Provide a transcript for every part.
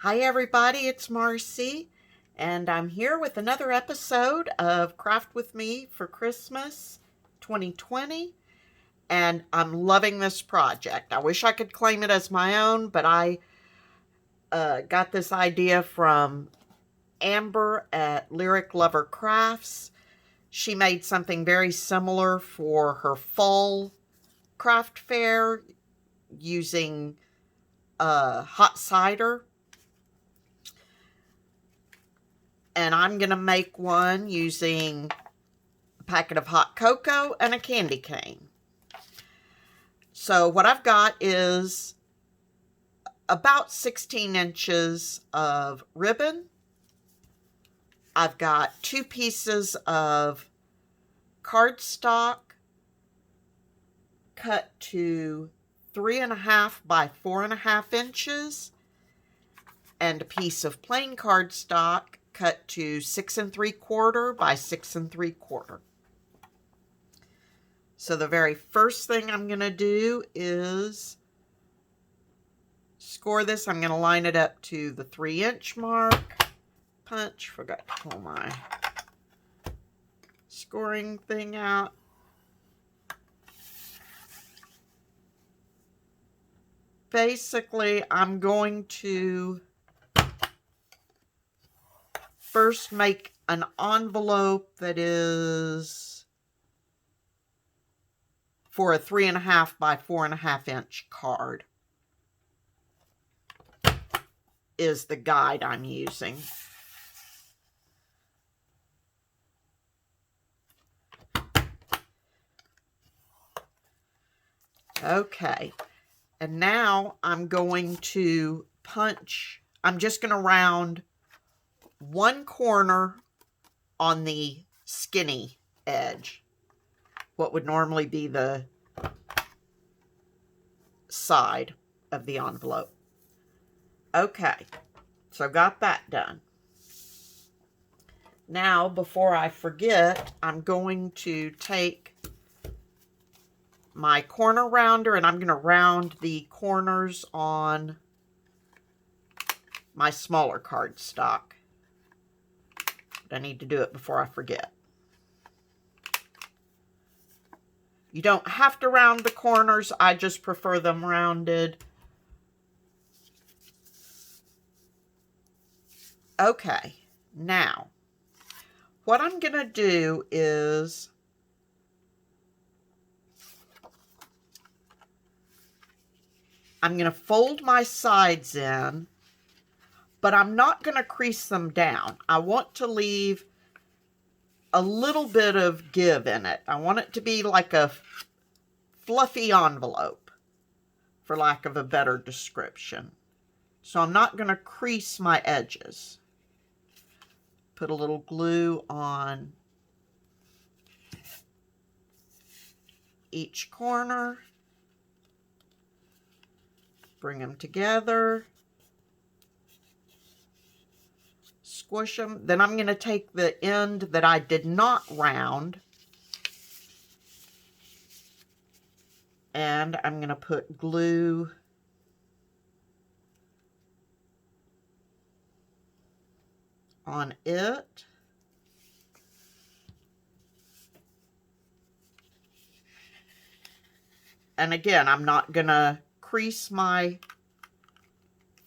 Hi everybody, it's Marcy, and I'm here with another episode of Craft With Me for Christmas 2020, and I'm loving this project. I wish I could claim it as my own, but I got this idea from Amber at Lyric Lover Crafts. She made something very similar for her fall craft fair using hot cider. And I'm going to make one using a packet of hot cocoa and a candy cane. So what I've got is about 16 inches of ribbon. I've got 2 pieces of cardstock cut to 3.5 by 4.5 inches, and a piece of plain cardstock cut to 6 3/4 by 6 3/4. So the very first thing I'm going to do is score this. I'm going to line it up to the 3-inch mark. Punch. Forgot to pull my scoring thing out. Basically, I'm going to first make an envelope that is for a 3.5 by 4.5 inch card is the guide I'm using. Okay, and now I'm going to punch. I'm just going to round one corner on the skinny edge, what would normally be the side of the envelope. Okay, so got that done. Now, before I forget, I'm going to take my corner rounder and I'm going to round the corners on my smaller cardstock. But I need to do it before I forget. You don't have to round the corners. I just prefer them rounded. Okay, now what I'm going to do is I'm going to fold my sides in, but I'm not going to crease them down. I want to leave a little bit of give in it. I want it to be like a fluffy envelope, for lack of a better description. So I'm not going to crease my edges. Put a little glue on each corner. Bring them together. Squish them. Then I'm going to take the end that I did not round and I'm going to put glue on it. And again, I'm not going to crease my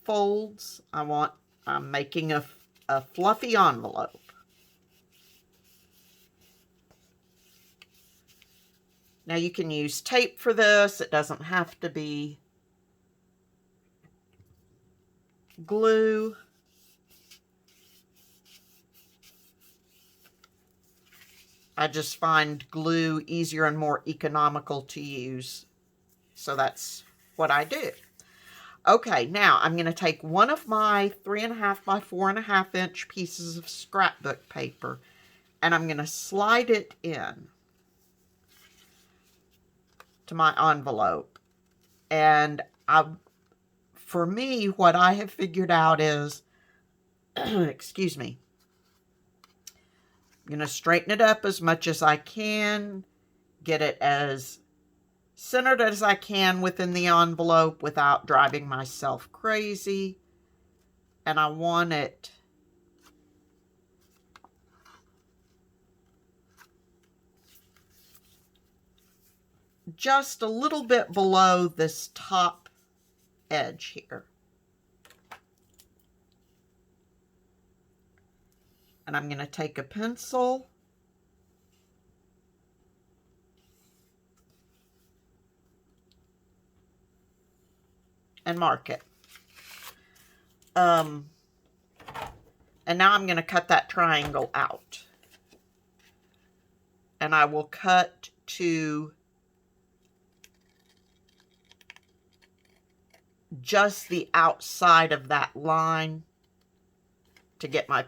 folds. I'm making a fluffy envelope. Now you can use tape for this. It doesn't have to be glue. I just find glue easier and more economical to use. So that's what I do. Okay, now I'm going to take one of my 3.5 by 4.5 inch pieces of scrapbook paper and I'm going to slide it in to my envelope. And for me, what I have figured out is, excuse me, I'm going to straighten it up as much as I can, get it as centered as I can within the envelope without driving myself crazy. and I want it just a little bit below this top edge here. And I'm going to take a pencil and mark it. And now I'm going to cut that triangle out. And I will cut to just the outside of that line to get my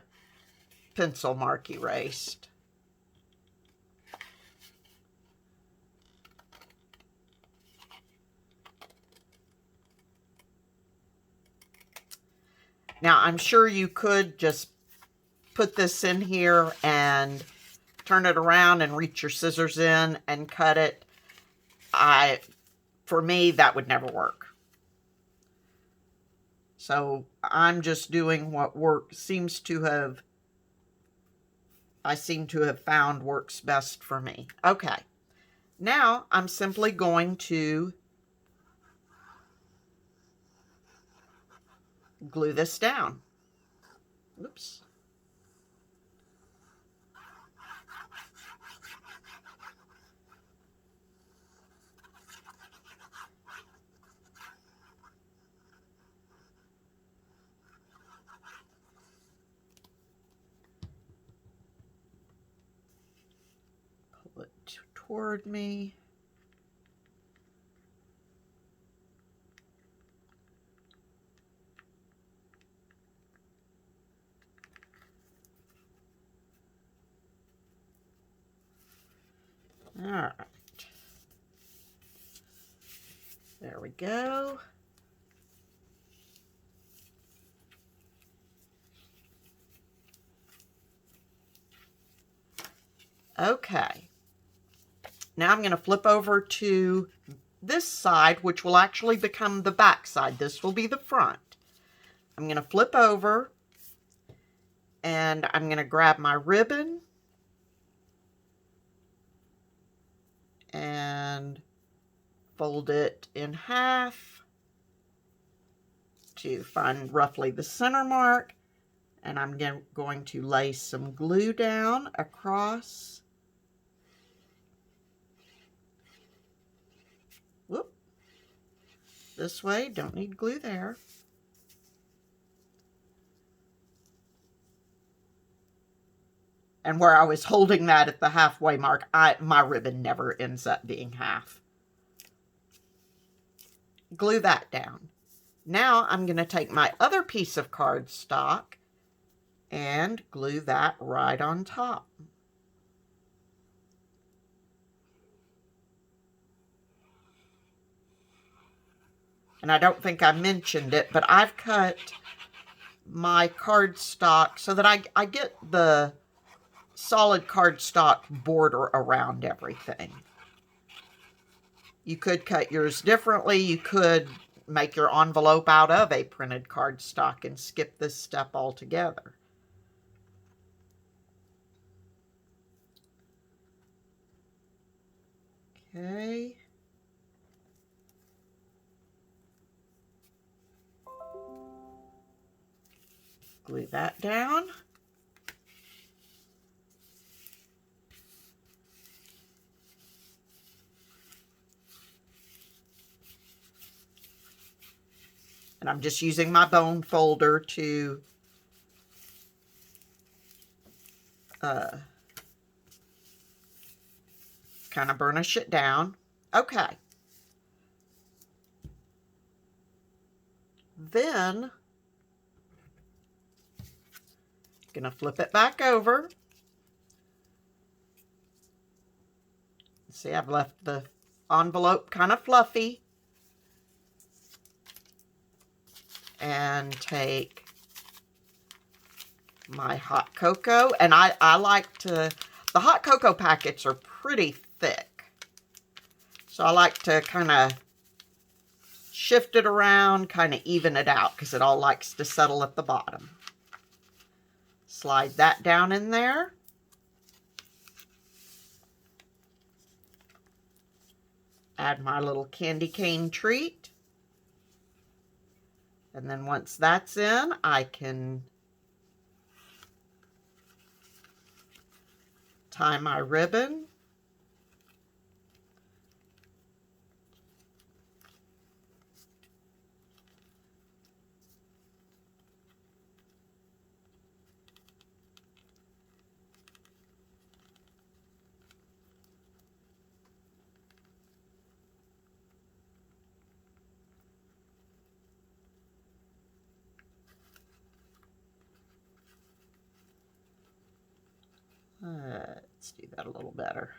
pencil mark erased. Now, I'm sure you could just put this in here and turn it around and reach your scissors in and cut it. For me, that would never work. So I'm just doing what I seem to have found works best for me. Okay. Now I'm simply going to glue this down. Oops. Pull it toward me. All right. There we go. Okay. Now I'm going to flip over to this side, which will actually become the back side. This will be the front. I'm going to flip over and I'm going to grab my ribbon and fold it in half to find roughly the center mark. And I'm going to lay some glue down across. Whoop. This way, don't need glue there. And where I was holding that at the halfway mark, my ribbon never ends up being half. Glue that down. Now I'm going to take my other piece of cardstock and glue that right on top. And I don't think I mentioned it, but I've cut my cardstock so that I get the solid cardstock border around everything. You could cut yours differently. You could make your envelope out of a printed cardstock and skip this step altogether. Okay. Glue that down. And I'm just using my bone folder to kind of burnish it down. Okay. Then, I'm going to flip it back over. See, I've left the envelope kind of fluffy. And take my hot cocoa. And I like to, the hot cocoa packets are pretty thick. So I like to kind of shift it around, kind of even it out because it all likes to settle at the bottom. Slide that down in there. Add my little candy cane treat. And then once that's in, I can tie my ribbon. Let's do that a little better.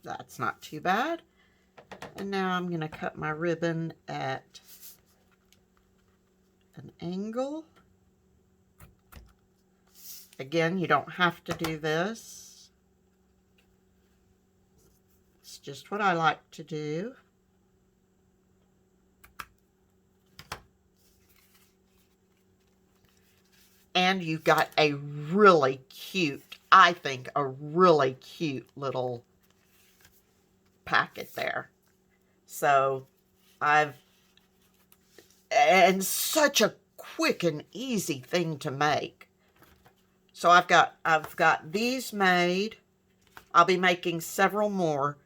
That's not too bad. And now I'm going to cut my ribbon at an angle. Again, you don't have to do this. It's just what I like to do. And you've got a really cute, I think, a really cute little packet there. So and such a quick and easy thing to make. So I've got these made. I'll be making several more.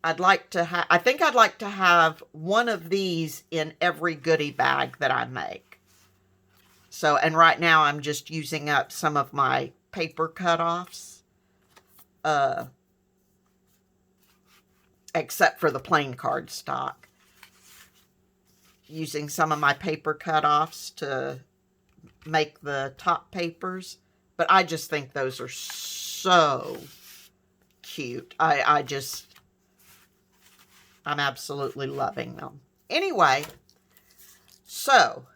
I think I'd like to have one of these in every goodie bag that I make. So, and right now I'm just using up some of my paper cutoffs. Except for the plain cardstock. Using some of my paper cutoffs to make the top papers. But I just think those are so cute. I'm absolutely loving them. Anyway, so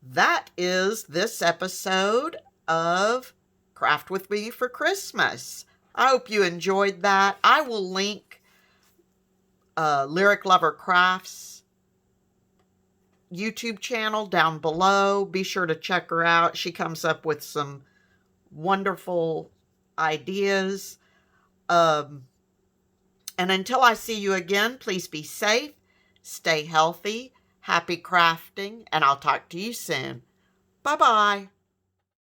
that is this episode of Craft With Me for Christmas. I hope you enjoyed that. I will link Lyric Lover Crafts YouTube channel down below. Be sure to check her out. She comes up with some wonderful ideas. And until I see you again, please be safe, stay healthy, happy crafting, and I'll talk to you soon. Bye-bye.